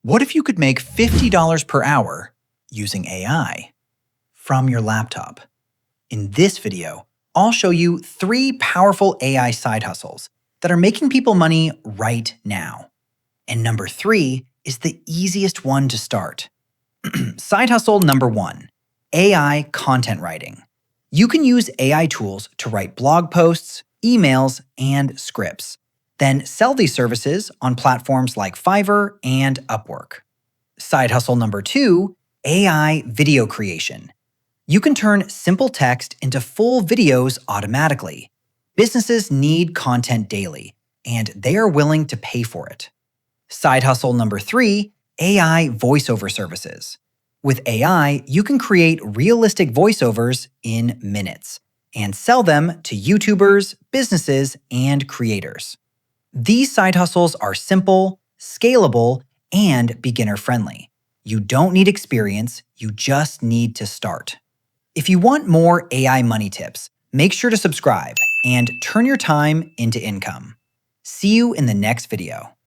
What if you could make $50 per hour using AI from your laptop? In this video, I'll show you 3 powerful AI side hustles that are making people money right now. And number 3 is the easiest one to start. Side hustle number 1, AI content writing. You can use AI tools to write blog posts, emails, and scripts. Then sell these services on platforms like Fiverr and Upwork. Side hustle number 2, AI video creation. You can turn simple text into full videos automatically. Businesses need content daily, and they are willing to pay for it. Side hustle number 3, AI voiceover services. With AI, you can create realistic voiceovers in minutes and sell them to YouTubers, businesses, and creators. These side hustles are simple, scalable, and beginner-friendly. You don't need experience, you just need to start. If you want more AI money tips, make sure to subscribe and turn your time into income. See you in the next video.